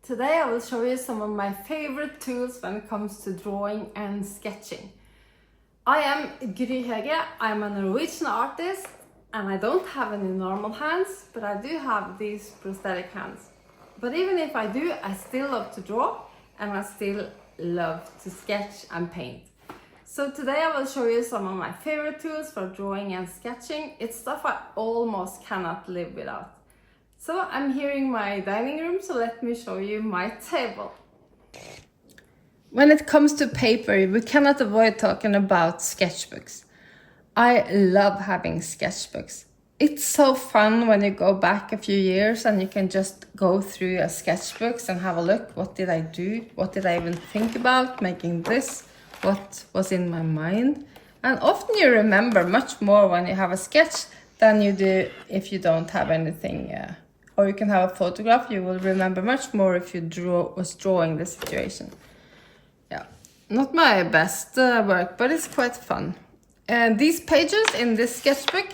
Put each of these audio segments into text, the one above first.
Today I will show you some of my favorite tools when it comes to drawing and sketching. I am Gry Hege, I'm a Norwegian artist and I don't have any normal hands, but I do have these prosthetic hands. But even if I do, I still love to draw and I still love to sketch and paint. So today I will show you some of my favorite tools for drawing and sketching. It's stuff I almost cannot live without. So I'm here in my dining room, so let me show you my table. When it comes to paper, we cannot avoid talking about sketchbooks. I love having sketchbooks. It's so fun when you go back a few years and you can just go through your sketchbooks and have a look. What did I do? What did I even think about making this? What was in my mind? And often you remember much more when you have a sketch than you do if you don't have anything. Or you can have a photograph, you will remember much more if you was drawing the situation. Yeah, not my best work, but it's quite fun. And these pages in this sketchbook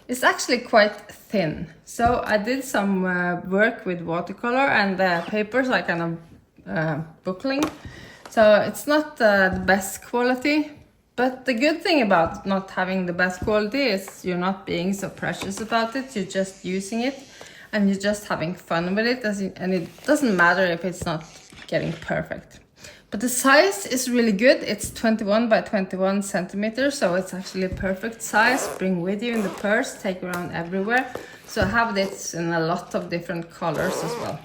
is actually quite thin. So I did some work with watercolor and the papers are kind of buckling. So it's not the best quality. But the good thing about not having the best quality is you're not being so precious about it. You're just using it. And you're just having fun with it, and it doesn't matter if it's not getting perfect. But the size is really good. It's 21 by 21 centimeters, so it's actually a perfect size. Bring with you in the purse, take around everywhere. So I have this in a lot of different colors as well.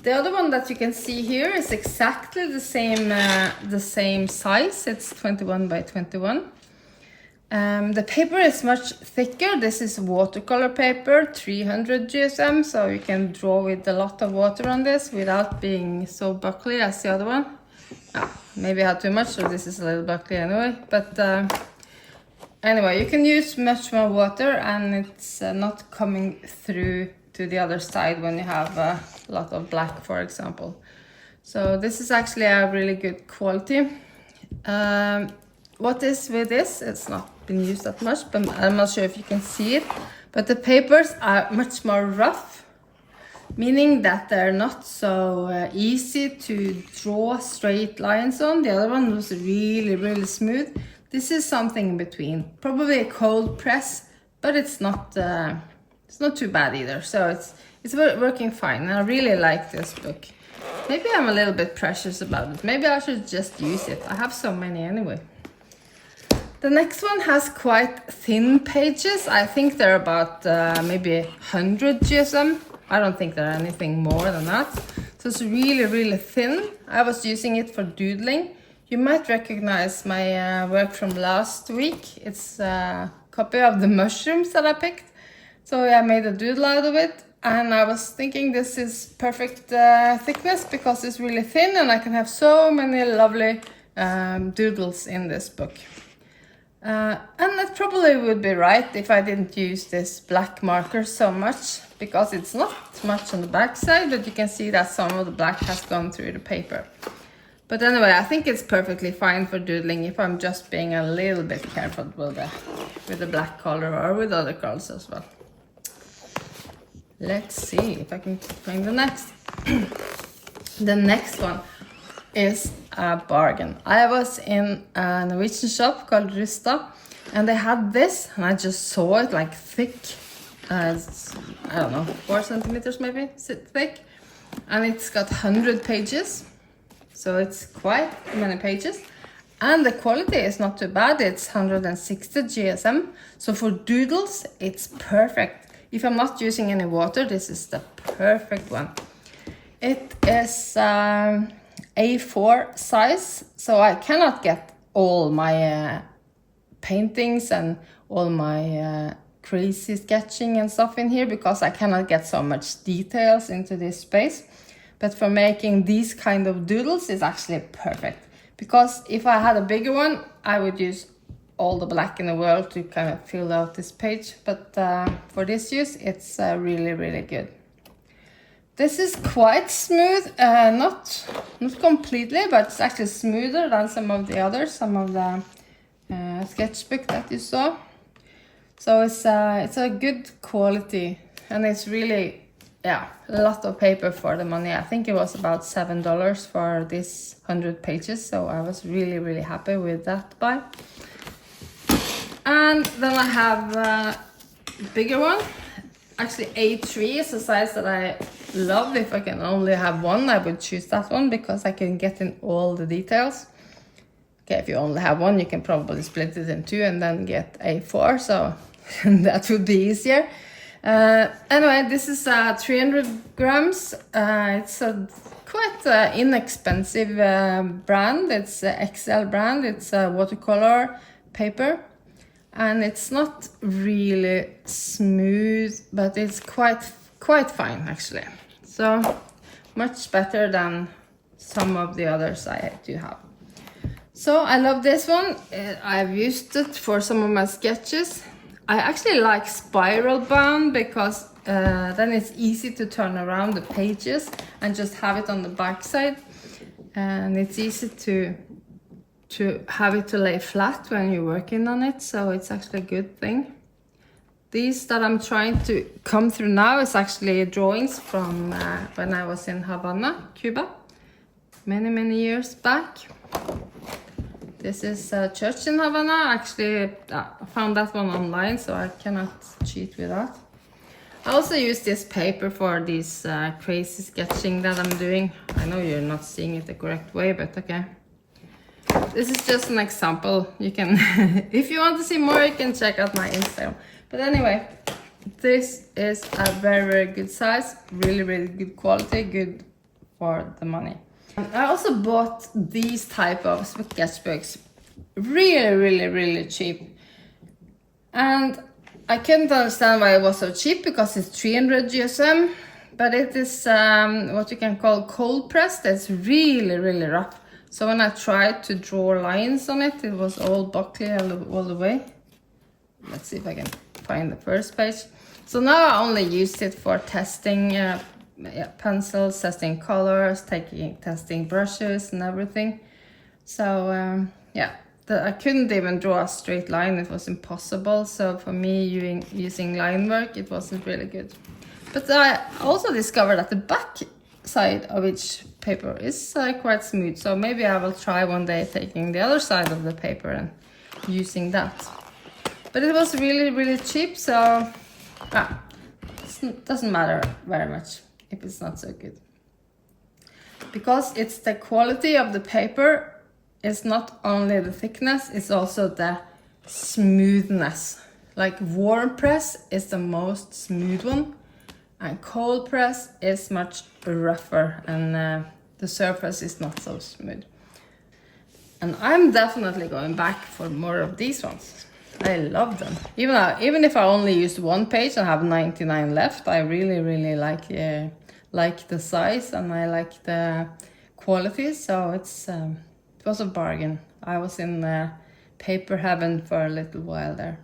The other one that you can see here is exactly the same size. It's 21 by 21. The paper is much thicker. This is watercolor paper, 300 GSM, so you can draw with a lot of water on this without being so buckly as the other one. Maybe I had too much, so this is a little buckly anyway. But anyway, you can use much more water and it's not coming through to the other side when you have a lot of black, for example. So this is actually a really good quality. What is with this? It's not been used that much, but I'm not sure if you can see it. But the papers are much more rough, meaning that they're not so easy to draw straight lines on. The other one was really smooth. This is something in between, probably a cold press, but it's not too bad either. So it's working fine. And I really like this book. Maybe I'm a little bit precious about it. Maybe I should just use it. I have so many anyway. The next one has quite thin pages. I think they're about maybe 100 GSM. I don't think they're anything more than that. So it's really thin. I was using it for doodling. You might recognize my work from last week. It's a copy of the mushrooms that I picked. So I made a doodle out of it. And I was thinking this is perfect thickness because it's really thin and I can have so many lovely doodles in this book. And that probably would be right if I didn't use this black marker so much, because it's not much on the back side, but you can see that some of the black has gone through the paper. But anyway, I think it's perfectly fine for doodling if I'm just being a little bit careful with the black color or with other colors as well. Let's see if I can bring the next. The next one is a bargain. I was in a Norwegian shop called Rusta and they had this and I just saw it like thick as, I don't know, 4 centimeters maybe thick, and it's got 100 pages, so it's quite many pages, and the quality is not too bad. It's 160 GSM, so for doodles it's perfect. If I'm not using any water, this is the perfect one. It is A4 size, so I cannot get all my paintings and all my crazy sketching and stuff in here because I cannot get so much details into this space. But for making these kind of doodles is actually perfect, because if I had a bigger one I would use all the black in the world to kind of fill out this page, but for this use it's really good. This is quite smooth, not completely, but it's actually smoother than some of the others, some of the sketchbook that you saw. So it's a good quality, and it's really yeah, a lot of paper for the money. I think it was about $7 for this 100 pages, so I was really, really happy with that buy. And then I have a bigger one. Actually, A3 is a size that I love. If I can only have one, I would choose that one because I can get in all the details. Okay, if you only have one, you can probably split it in two and then get A4, so that would be easier. Anyway, this is 300 grams. It's a quite inexpensive brand. It's a XL brand. It's a watercolor paper, and it's not really smooth, but it's quite fine actually. So much better than some of the others I do have. So I love this one. I've used it for some of my sketches. I actually like spiral bound because then it's easy to turn around the pages and just have it on the back side. And it's easy to have it to lay flat when you're working on it, so it's actually a good thing. These that I'm trying to come through now is actually drawings from when I was in Havana, Cuba, many years back. This is a church in Havana. Actually, I found that one online, so I cannot cheat with that. I also use this paper for this crazy sketching that I'm doing. I know you're not seeing it the correct way, but okay. This is just an example. You can, if you want to see more, you can check out my Instagram. But anyway, this is a very good size, really good quality, good for the money. I also bought these type of sketchbooks really cheap, and I couldn't understand why it was so cheap because it's 300 GSM, but it is what you can call cold pressed. It's really rough. So when I tried to draw lines on it, it was all buckly all the way. Let's see if I can find the first page. So now I only used it for testing pencils, testing colors, testing brushes and everything. So yeah, I couldn't even draw a straight line. It was impossible. So for me, using line work, it wasn't really good. But I also discovered that the back side of each paper is quite smooth. So maybe I will try one day taking the other side of the paper and using that. But it was really cheap, so it doesn't matter very much if it's not so good. Because it's the quality of the paper, it's not only the thickness, it's also the smoothness. Like warm press is the most smooth one, and cold press is much rougher, and the surface is not so smooth. And I'm definitely going back for more of these ones. I love them. Even if I only used one page and have 99 left, I really like the size and I like the quality. So it was a bargain. I was in paper heaven for a little while there.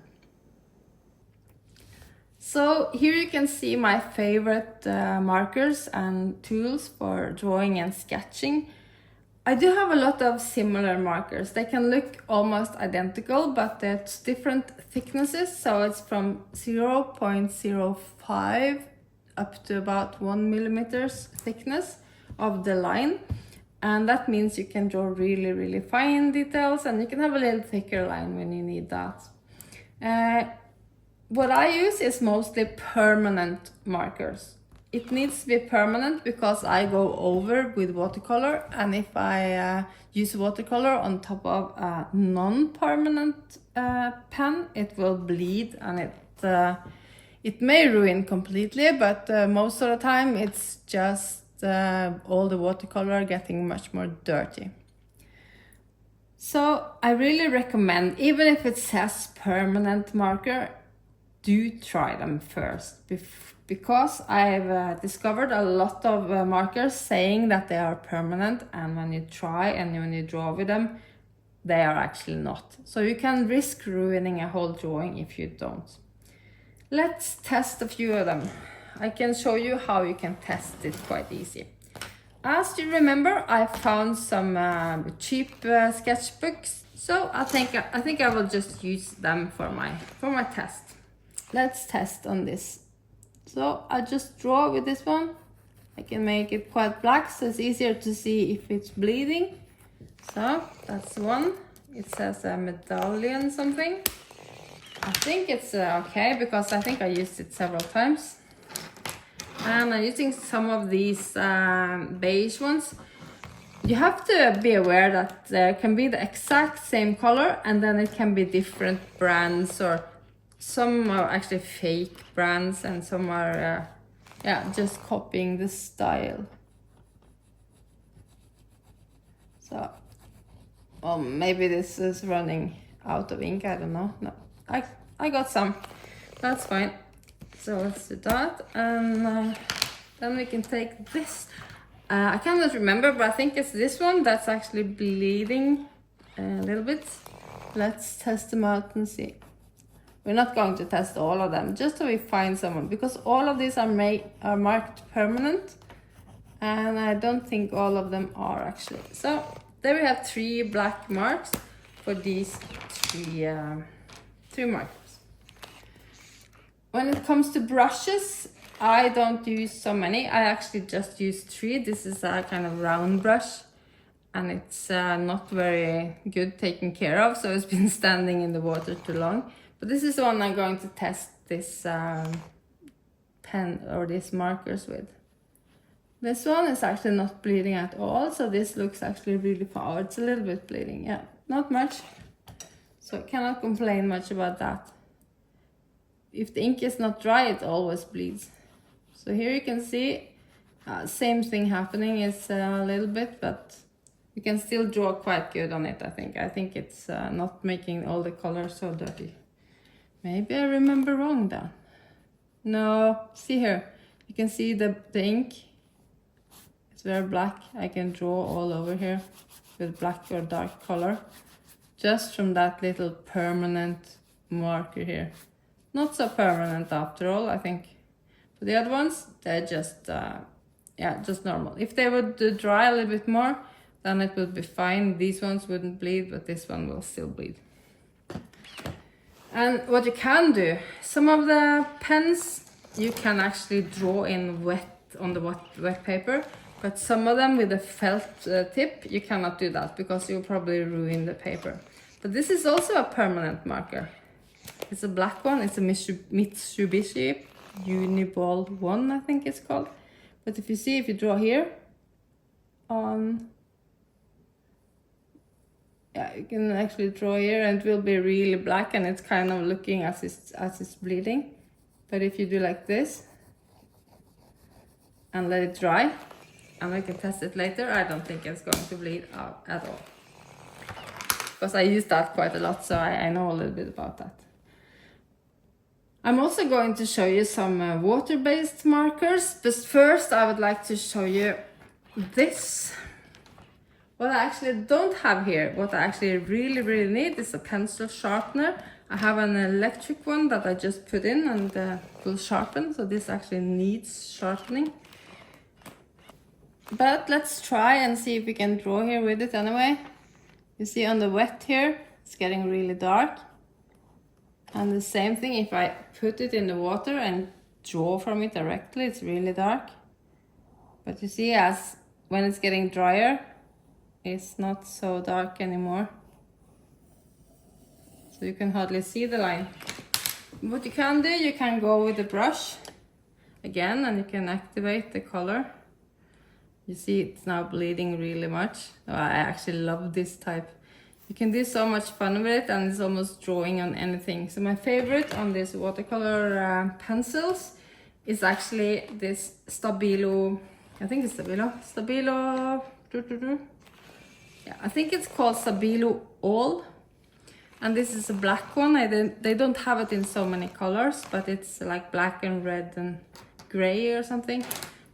So here you can see my favorite markers and tools for drawing and sketching. I do have a lot of similar markers. They can look almost identical, but it's different thicknesses. So it's from 0.05 up to about 1 millimeters thickness of the line. And that means you can draw really fine details, and you can have a little thicker line when you need that. What I use is mostly permanent markers. It needs to be permanent because I go over with watercolor, and if I use watercolor on top of a non-permanent pen, it will bleed and it may ruin completely, but most of the time it's just all the watercolor getting much more dirty. So I really recommend, even if it says permanent marker, do try them first, because I've discovered a lot of markers saying that they are permanent, and when you try and when you draw with them, they are actually not. So you can risk ruining a whole drawing if you don't. Let's test a few of them. I can show you how you can test it quite easy. As you remember, I found some cheap sketchbooks, so I think I will just use them for my test. Let's test on this So I just draw with this one. I can make it quite black so it's easier to see if it's bleeding. So that's one. It says a medallion something. I think it's okay because I think I used it several times. And I'm using some of these beige ones. You have to be aware that there can be the exact same color and then it can be different brands, or some are actually fake brands and some are yeah, just copying the style. So, well, maybe this is running out of ink, I don't know. No, I got some, that's fine. So let's do that, and then we can take this. I cannot remember, but I think it's this one that's actually bleeding a little bit. Let's test them out and see. We're not going to test all of them, just so we find someone, because all of these are marked permanent, and I don't think all of them are actually. So there we have 3 black marks for these 3 markers. When it comes to brushes, I don't use so many. I actually just use 3. This is a kind of round brush, and it's not very good taken care of, so it's been standing in the water too long. But this is the one I'm going to test this pen or these markers with. This one is actually not bleeding at all, so this looks actually really far. It's a little bit bleeding, yeah, not much. So I cannot complain much about that. If the ink is not dry, it always bleeds. So here you can see same thing happening. It's a little bit, but you can still draw quite good on it, I think. I think it's not making all the colors so dirty. Maybe I remember wrong then. No, see here. You can see the ink. It's very black. I can draw all over here with black or dark color. Just from that little permanent marker here. Not so permanent after all, I think. But the other ones, they're just, yeah, just normal. If they would dry a little bit more, then it would be fine. These ones wouldn't bleed, but this one will still bleed. And what you can do, some of the pens, you can actually draw in wet, on the wet paper. But some of them with a felt tip, you cannot do that because you'll probably ruin the paper. But this is also a permanent marker. It's a black one. It's a Mitsubishi Uniball 1, I think it's called. But if you see, if you draw here, yeah, you can actually draw here and it will be really black and it's kind of looking as it's bleeding. But if you do like this and let it dry, and we can test it later, I don't think it's going to bleed out at all. Because I use that quite a lot, so I know a little bit about that. I'm also going to show you some water-based markers, but first I would like to show you this. What I actually don't have here, what I actually really need is a pencil sharpener. I have an electric one that I just put in and will sharpen, so this actually needs sharpening. But let's try and see if we can draw here with it anyway. You see on the wet here, it's getting really dark. And the same thing, if I put it in the water and draw from it directly, it's really dark. But you see, as when it's getting drier, it's not so dark anymore. So you can hardly see the line. What you can do, you can go with the brush again and you can activate the color. You see it's now bleeding really much. Oh, I actually love this type. You can do so much fun with it and it's almost drawing on anything. So my favorite on these watercolor pencils is actually this Stabilo, I think it's Stabilo, yeah, I think it's called Stabilo All. And this is a black one. They don't have it in so many colors, but it's like black and red and gray or something.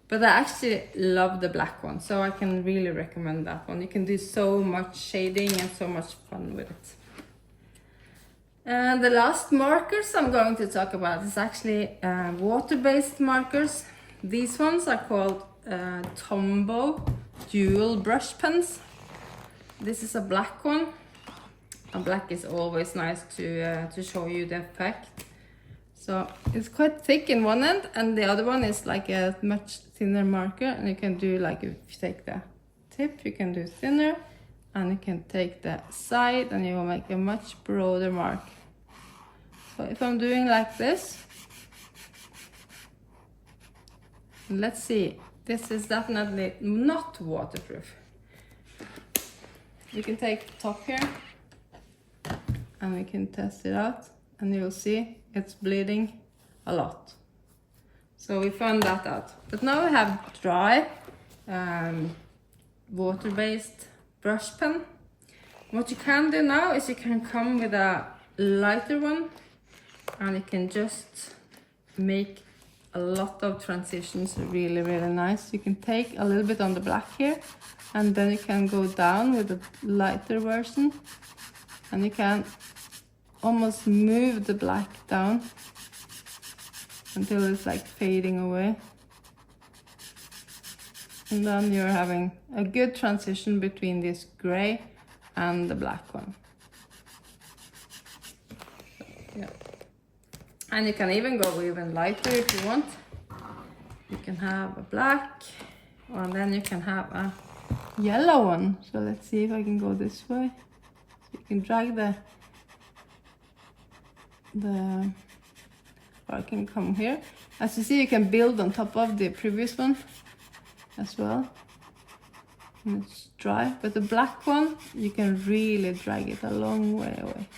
But I actually love the black one, so I can really recommend that one. You can do so much shading and so much fun with it. And the last markers I'm going to talk about is actually water-based markers. These ones are called Tombow dual brush pens. This is a black one. And black is always nice to show you the effect. So So it's quite thick in one end, and the other one is like a much thinner marker. And you can do like, if you take the tip, you can do thinner, and you can take the side and you will make a much broader mark. So if I'm doing like this, let's see, this is definitely not waterproof. You can take the top here and we can test it out, and you'll see it's bleeding a lot. So we found that out. But now we have dry water-based brush pen. What you can do now is you can come with a lighter one, and you can just make a lot of transitions really, really nice. You can take a little bit on the black here, and then you can go down with the lighter version, and you can almost move the black down until it's like fading away. And then you're having a good transition between this gray and the black one. Yeah. And you can even go even lighter if you want. You can have a black, and then you can have a yellow one. So let's see if I can go this way. So you can drag or I can come here. As you see, you can build on top of the previous one as well. And it's dry, but the black one, you can really drag it a long way away.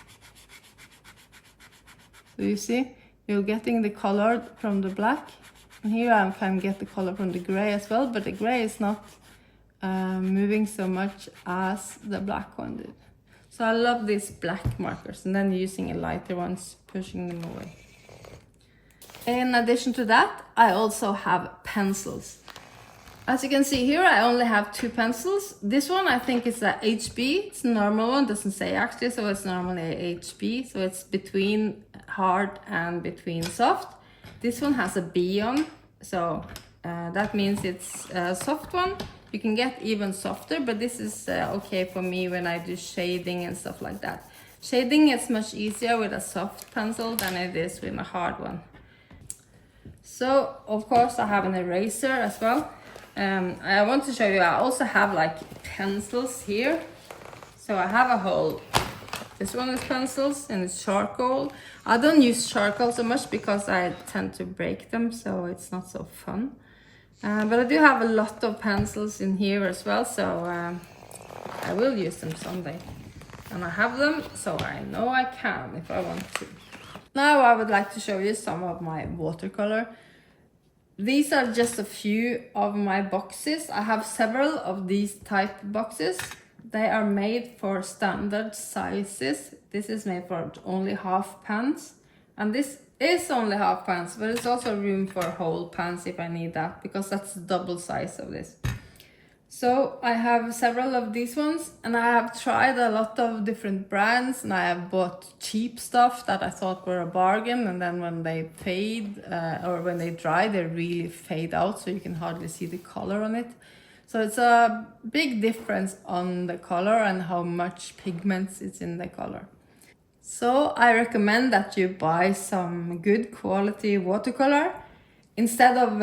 So you see, you're getting the color from the black, and here I can get the color from the gray as well, but the gray is not moving so much as the black one did. So I love these black markers, and then using a lighter ones, pushing them away. In addition to that, I also have pencils. As you can see here, I only have 2 pencils. This one I think is a HB. It's a normal one, doesn't say actually, so it's normally a HB. So it's between hard and between soft. This one has a B on, so that means it's a soft one. You can get even softer, but this is okay for me when I do shading and stuff like that. Shading is much easier with a soft pencil than it is with a hard one. So of course I have an eraser as well. I want to show you, I also have like pencils here. So I have a whole, this one is pencils and it's charcoal. I don't use charcoal so much because I tend to break them, so it's not so fun. But I do have a lot of pencils in here as well, so I will use them someday. And I have them, so I know I can if I want to. Now I would like to show you some of my watercolor. These are just a few of my boxes. I have several of these type boxes. They are made for standard sizes. This is made for only half pans. And this is only half pans, but it's also room for whole pans if I need that, because that's the double size of this. So I have several of these ones, and I have tried a lot of different brands, and I have bought cheap stuff that I thought were a bargain, and then when they fade or when they dry, they really fade out, so you can hardly see the color on it. So it's a big difference on the color and how much pigments it's in the color. So I recommend that you buy some good quality watercolor. Instead of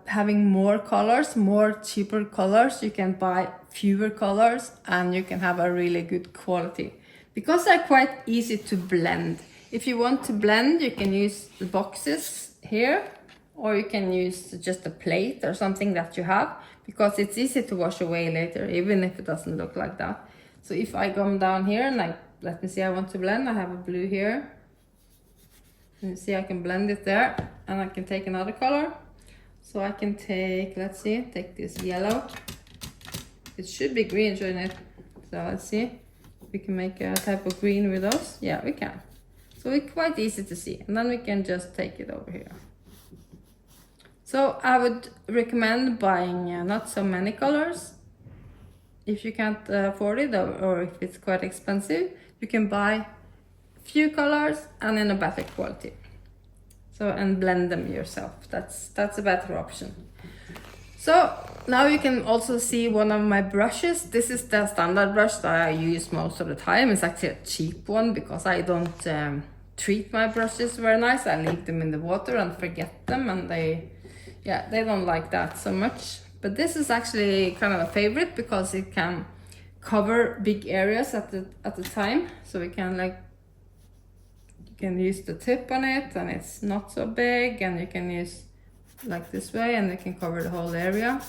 having more colors, more cheaper colors, you can buy fewer colors and you can have a really good quality. Because they're quite easy to blend. If you want to blend, you can use the boxes here, or you can use just a plate or something that you have, because it's easy to wash away later, even if it doesn't look like that. So if I come down here and let me see, I want to blend, I have a blue here. And you see I can blend it there, and I can take another color. So I can take, let's see, take this yellow. It should be green, shouldn't it? So let's see, we can make a type of green with those. Yeah, we can. So it's quite easy to see. And then we can just take it over here. So I would recommend buying not so many colors. If you can't afford it, or if it's quite expensive, you can buy few colors and in a better quality. So, and blend them yourself. That's a better option. So now you can also see one of my brushes. This is the standard brush that I use most of the time. It's actually a cheap one because I don't treat my brushes very nice. I leave them in the water and forget them, and they don't like that so much. But this is actually kind of a favorite because it can cover big areas at the time. So we can you can use the tip on it and it's not so big, and you can use like this way and it can cover the whole area.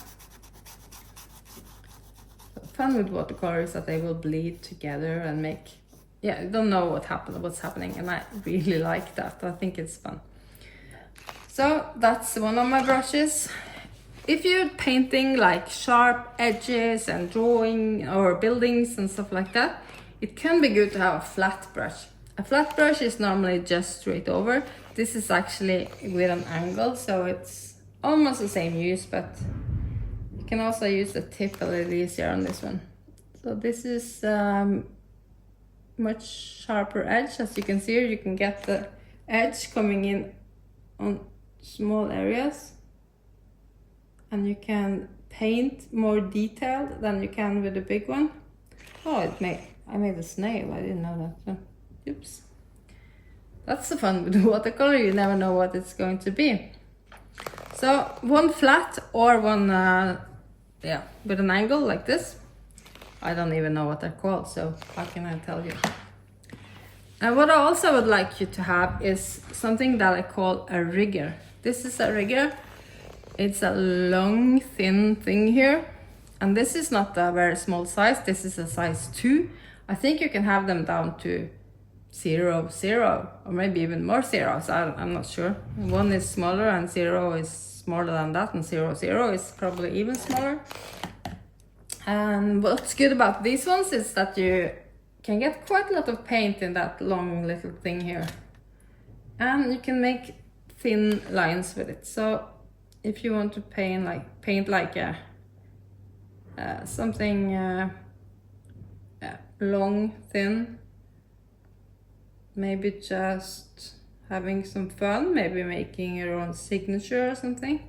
So fun with watercolor is that they will bleed together and make, you don't know what's happening, and I really like that. I think it's fun. So that's one of my brushes. If you're painting like sharp edges and drawing or buildings and stuff like that, it can be good to have a flat brush. A flat brush is normally just straight over. This is actually with an angle, so it's almost the same use, but you can also use the tip a little easier on this one. So this is much sharper edge. As you can see here, you can get the edge coming in on small areas, and you can paint more detailed than you can with the big one. Oh, I made a snail. I didn't know that. So, oops. That's the fun with watercolor. You never know what it's going to be. So one flat or one with an angle like this. I don't even know what they're called, so how can I tell you? And what I also would like you to have is something that I call a rigger. This is a rigger. It's a long, thin thing here. And this is not a very small size. This is a size 2. I think you can have them down to 0, 0, or maybe even more zeros. I'm not sure. 1 is smaller and 0 is smaller than that, and 0, 0 is probably even smaller. And what's good about these ones is that you can get quite a lot of paint in that long little thing here. And you can make thin lines with it. So if you want to paint like something long, thin, maybe just having some fun, maybe making your own signature or something.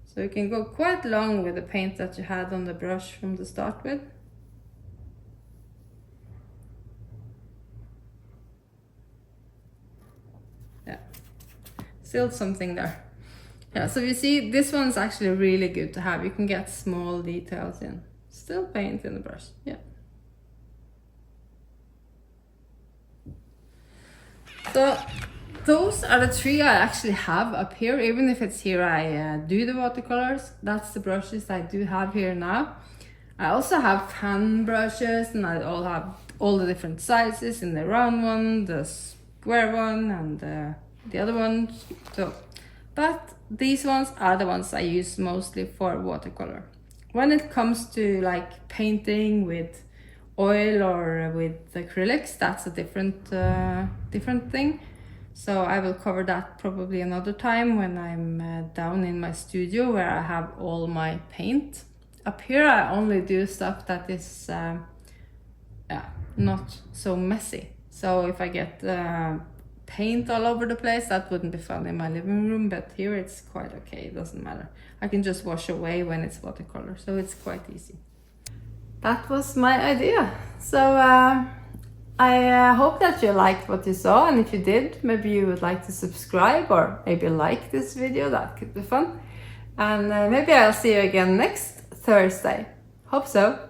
So you can go quite long with the paint that you had on the brush from the start with. Yeah, still something there. Yeah, so you see, this one's actually really good to have. You can get small details in. Still paint in the brush, yeah. So those are the 3 I actually have up here. Even if it's here I do the watercolors, that's the brushes I do have here now. I also have fan brushes, and I all have all the different sizes, in the round one, the square one, and the other one. So, but these ones are the ones I use mostly for watercolor. When it comes to like painting with oil or with acrylics, that's a different thing. So I will cover that probably another time when I'm down in my studio where I have all my paint. Up here I only do stuff that is not so messy. So if I get paint all over the place, that wouldn't be fun in my living room, but here it's quite okay, it doesn't matter. I can just wash away when it's watercolor, so it's quite easy. That was my idea. So I hope that you liked what you saw, and if you did, maybe you would like to subscribe or maybe like this video. That could be fun. And maybe I'll see you again next Thursday. Hope so.